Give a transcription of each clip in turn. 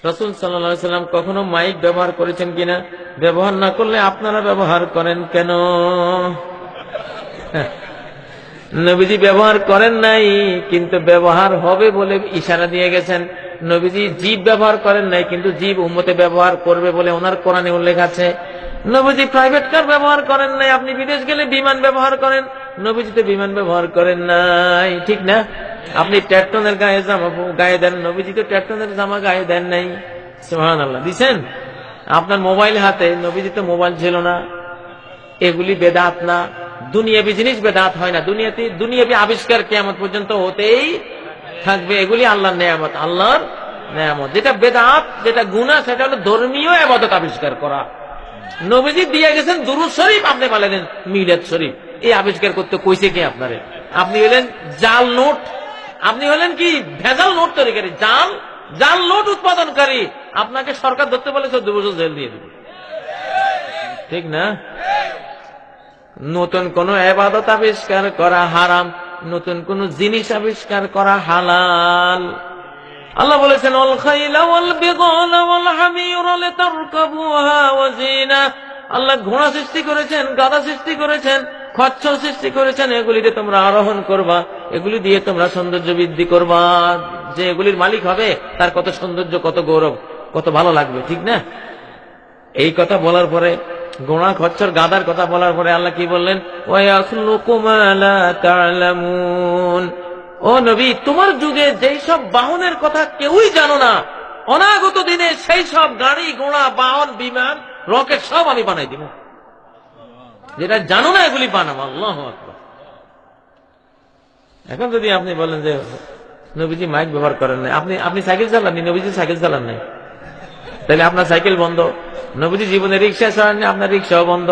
রাসূল সাল্লাল্লাহু আলাইহি ওয়াসাল্লাম কখনো মাইক ব্যবহার করেছেন কিনা? ব্যবহার না করলে আপনারা ব্যবহার করেন কেন? নবীজি ব্যবহার করেন নাই, কিন্তু ব্যবহার হবে বলে ইশারা দিয়ে গেছেন। নবীজি জিভ ব্যবহার করেন নাই, কিন্তু জিভ উম্মতে ব্যবহার করবে বলে ওনার কোরআনে উল্লেখ আছে। নবীজি প্রাইভেট কার ব্যবহার করেন নাই, আপনি বিদেশ গেলে বিমান ব্যবহার করেন, নবীজি তো বিমান ব্যবহার করেন নাই, ঠিক না? আপনি ট্যাটনের গায়ে জামা গায়ে দেন, নবীজি তো ট্যাটনের জামা গায়ে দেন নাই। সুবহানাল্লাহ। দিছেন আপনার মোবাইল হাতে, নবীজি তো মোবাইল ছিল না। এগুলি বেদাত না, দুনিয়াবি জিনিস বেদাত হয় না। দুনিয়াবি আবিষ্কার কিয়ামত পর্যন্ত হতেই থাকবে। এগুলি আল্লাহর নেয়ামত, আল্লাহর নেয়ামত। যেটা বেদাত, যেটা গুনাহ, সেটা হলো ধর্মীয় ইবাদত আবিষ্কার করা। নবীজি দিয়ে গেছেন দুরূদ শরীফ, আপনি বলেন মিলাদ শরীফ। এই আবিষ্কার করতে কইছে কি আপনারে? আপনি হলেন জাল নোট, আপনি হলেন কি ভেজাল নোট তৈরিকারী, জাল নোট উৎপাদনকারী। আপনাকে সরকার ধরতে বলে 14 বছর জেল দিয়ে দেবে, ঠিক না? নতুন কোন ইবাদত আবিষ্কার করা হারাম, নতুন কোন জিনিস আবিষ্কার করা হালাল। আল্লাহ বলেছেন আল খাইলা ওয়াল বিগালা ওয়াল হামিরা লিতারকাবুহা ওয়া জিনা। আল্লাহ ঘোড়া সৃষ্টি করেছেন, গাধা সৃষ্টি করেছেন, খচ্চর সৃষ্টি করেছেন। এগুলিতে তোমরা আরোহণ করবা, এগুলি দিয়ে তোমরা সৌন্দর্য বৃদ্ধি করবা। যে এগুলির মালিক হবে তার কত সৌন্দর্য, কত গৌরব, কত ভালো লাগবে, ঠিক না? এই কথা বলার পরে, ঘোড়া খচ্চর গাধার কথা বলার পরে আল্লাহ কি বললেন? ওয়া ইয়াখলুকু মা লা তা'লামুন। ও নবী, তোমার যুগে যেই সব বাহনের কথা কেউই জানো না, অনাগত দিনে সেই সব গাড়ি ঘোড়া বাহন বিমান রকেট সব আমি বানাই দিব। যেটা জানো না এগুলি বানাবো। আল্লাহু আকবার। এখন যদি আপনি বলেন যে নবীজি মাইক ব্যবহার করেন না, আপনি সাইকেল চালাননি, নবীজি সাইকেল চালান নাই, তাহলে আপনার সাইকেল বন্ধ। নবীজি জীবনে রিক্সা চড়াননি, আপনার রিক্সাও বন্ধ।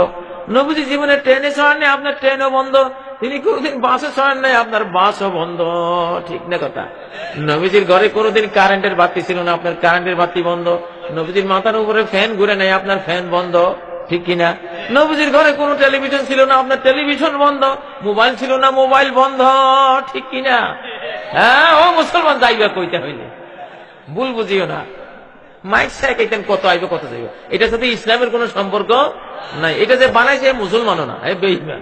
নবীজি জীবনে ট্রেনে চড়াননি, আপনার ট্রেনও বন্ধ। তিনি কোনদিন বাসে চড়েন নাই, আপনার বাসও বন্ধ, ঠিক না কথা? নবীজির ঘরে কোনদিন কারেন্টের বাতি ছিল না, আপনার কারেন্টের বাতি বন্ধ। নবীজির মাথার উপরে ফ্যান ঘুরে নাই, আপনার ফ্যান বন্ধ, ঠিক কিনা? নবীজির ঘরে কোনো টেলিভিশন ছিল না, আপনার টেলিভিশন বন্ধ। মোবাইল ছিল না, মোবাইল বন্ধ, ঠিক কিনা? হ্যাঁ, ও মুসলমান, যাইবা কইতে হইলে ভুল বুঝিও না। মাইক শেখাইতেন কত আইবে কত যাইবে, এটার সাথে ইসলামের কোন সম্পর্ক নাই। এটা যে বানাইছে মুসলমানও না, বেঈমান,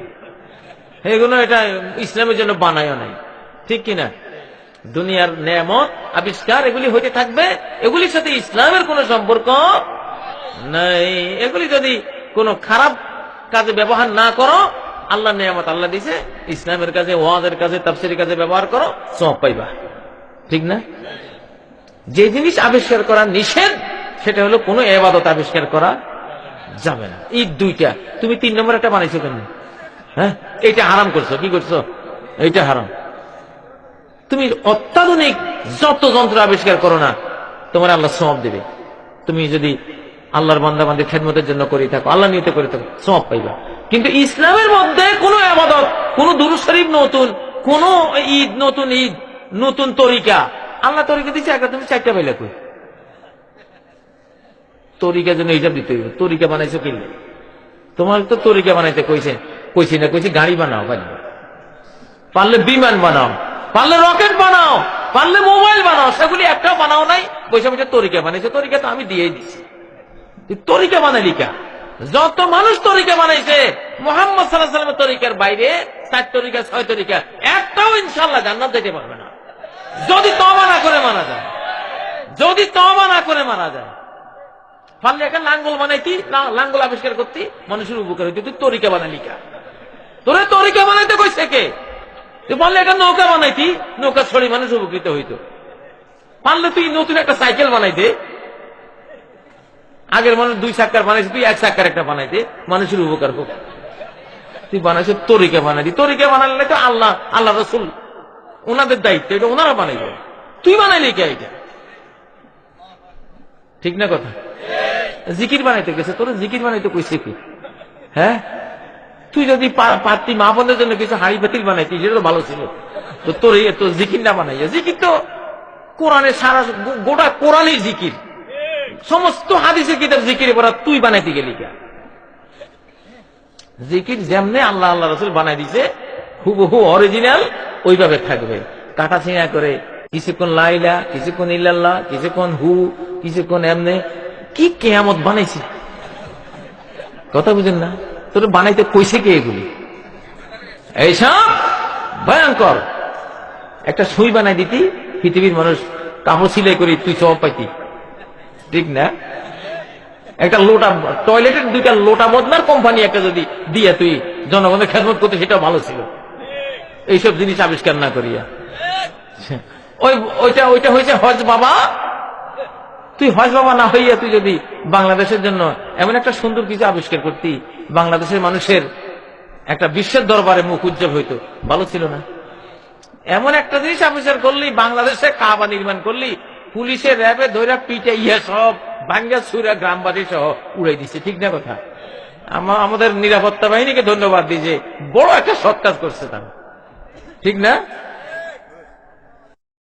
এগুলো এটা ইসলামের জন্য বানায়ও নাই, ঠিক কিনা? দুনিয়ার নেয়ামত আবিষ্কার এগুলি হইতে থাকবে, এগুলির সাথে ইসলামের কোন সম্পর্ক নাই। এগুলি যদি কোন খারাপ কাজে ব্যবহার না করো, আল্লাহ নেয়ামত আল্লাহ দিছে, ইসলামের কাজে, ওয়াজের কাজে, তাফসীরের কাজে ব্যবহার করো, সওয়াব পাইবা, ঠিক না? যে জিনিস আবিষ্কার করা নিষেধ, সেটা হলো কোনো ইবাদত আবিষ্কার করা যাবে না। ঈদ দুইটা, তুমি 3 নম্বর একটা বানাইছো কেন? হ্যাঁ, এইটা হারাম করছো, কি করছো? এইটা হারাম। তুমি অত্যাধুনিক যত যন্ত্র আবিষ্কার করো না, তোমার আল্লাহ সওয়াব দেবে। তুমি যদি আল্লাহর বান্দাবান্দির খেদমতের জন্য করে থাকো, আল্লাহ নিতে করে থাকো, সওয়াব পাইবা। কিন্তু ইসলামের মধ্যে কোন ইবাদত, কোন দুরূদ শরীফ নতুন, কোন ঈদ নতুন, ঈদ নতুন তরিকা, আল্লাহ তরিকা দিচ্ছে একটা, তুমি 4টা পাইলা কই? তরিকা জন্য হিসাব দিতে হইবে। তরিকা বানাইছো কিনলে? তোমার তো তরিকা বানাইতে কইছি না, কইছি গাড়ি বানাও, পারলে বিমান বানাও, পারলে রকেট বানাও, পারলে মোবাইল বানাও, সেগুলি একটাও বানাও নাই, পয়সা তরিকা বানাইছো। তরিকা তো আমি দিয়েই দিচ্ছি, তরিকা বানাইলি কা? যত মানুষ তরিকা বানাইছে মুহাম্মদ সাল্লাল্লাহু আলাইহি ওয়াসাল্লামের তরিকার বাইরে 4 তরিকা 6 তরিকা, একটাও ইনশাআল্লাহ জান্নাত যেতে পারবে না, যদি তওবা না করে মারা যায়। যদি তওবা না করে মারা যায়, পারলে একটা লাঙ্গল বানাইতি, লাঙ্গল আবিষ্কার করতি, মানুষের উপকার হইতো। তুই তরিকা বানাইলি কা? তোরে তরিকা বানাইতে কইছে কে? তুই পারলে একটা নৌকা বানাইতি, নৌকা ছড়ি মানুষ উপকৃত হইতো। পারলে তুই নতুন একটা সাইকেল বানাইতে, আগের মানুষ 2 চাক্কার বানাইছে, তুই 1 চাক্কার একটা বানাইতে, মানুষের উপকার হোক। তুই বানাইছ তরিকা বানাইতি। তরিকা বানাইলে তো আল্লাহ রাসূল ওনাদের দায়িত্ব, এটা ওনারা বানাইবে, তুই বানাইলি কে? এটা ঠিক না কথা? জিকির বানাইতে গেছে, তোর জিকির বানাইতে কইছে কি? হ্যাঁ, তুই যদি পারতি মা বোনদের জন্য কিছু হাড়ি বাতিল বানাইতি, সেটা তো ভালো ছিল। তো তোর জিকির না বানাইয়া, জিকির তো কোরআনের সারা, গোটা কোরআনই জিকির, সমস্ত হাদিসের কিতাব জিকিরে পড়া, তুই বানাইতে গেলি কে? জিকির যেমনে আল্লাহ আল্লাহ রাসূল বানাই দিছে, হুবহু অরিজিনাল ওইভাবে থাকবে। কাটা ছিঁড়া করে কিছুক্ষণ লা ইলাহা, কিছুক্ষণ ইল্লাল্লাহ, কিছুক্ষণ হু, কিছুক্ষণ এমনি কি কেয়ামত বানাইছি, কথা বুঝেন না? তোর বানাইতে কইছে কে এগুলি? এইসব ভয়ঙ্কর। একটা সুই বানাই দিতি, পৃথিবীর মানুষ কাপড় সিলাই করি, তুই সব পাইতি, ঠিক না? একটা লোটা, টয়লেটের দুইটা লোটা বদলার কোম্পানি একটা যদি দিয়ে তুই জনগণের খেদমত করতে, সেটাও ভালো ছিল। এইসব জিনিস আবিষ্কার না করিয়া ওইটা ওইটা হয়েছে হজ বাবা। তুই হজ বাবা না হইয়া তুই যদি বাংলাদেশের জন্য এমন একটা সুন্দর কিছু আবিষ্কার করতি, বাংলাদেশের মানুষের একটা বিশ্বের দরবারে মুখ উজ্জ্বল হইতো, ভালো ছিল না? এমন একটা জিনিস আবিষ্কার করলি, বাংলাদেশে কাবা নির্মাণ করলি, পুলিশের র্যাবে ধৈরা পিটে ইয়া সব ভাঙ্গা সুরা গ্রামবাসী সহ উড়াই দিচ্ছে, ঠিক না কথা? আমাদের নিরাপত্তা বাহিনীকে ধন্যবাদ দিই যে বড় একটা সৎ কাজ করছে তারা, ঠিক না?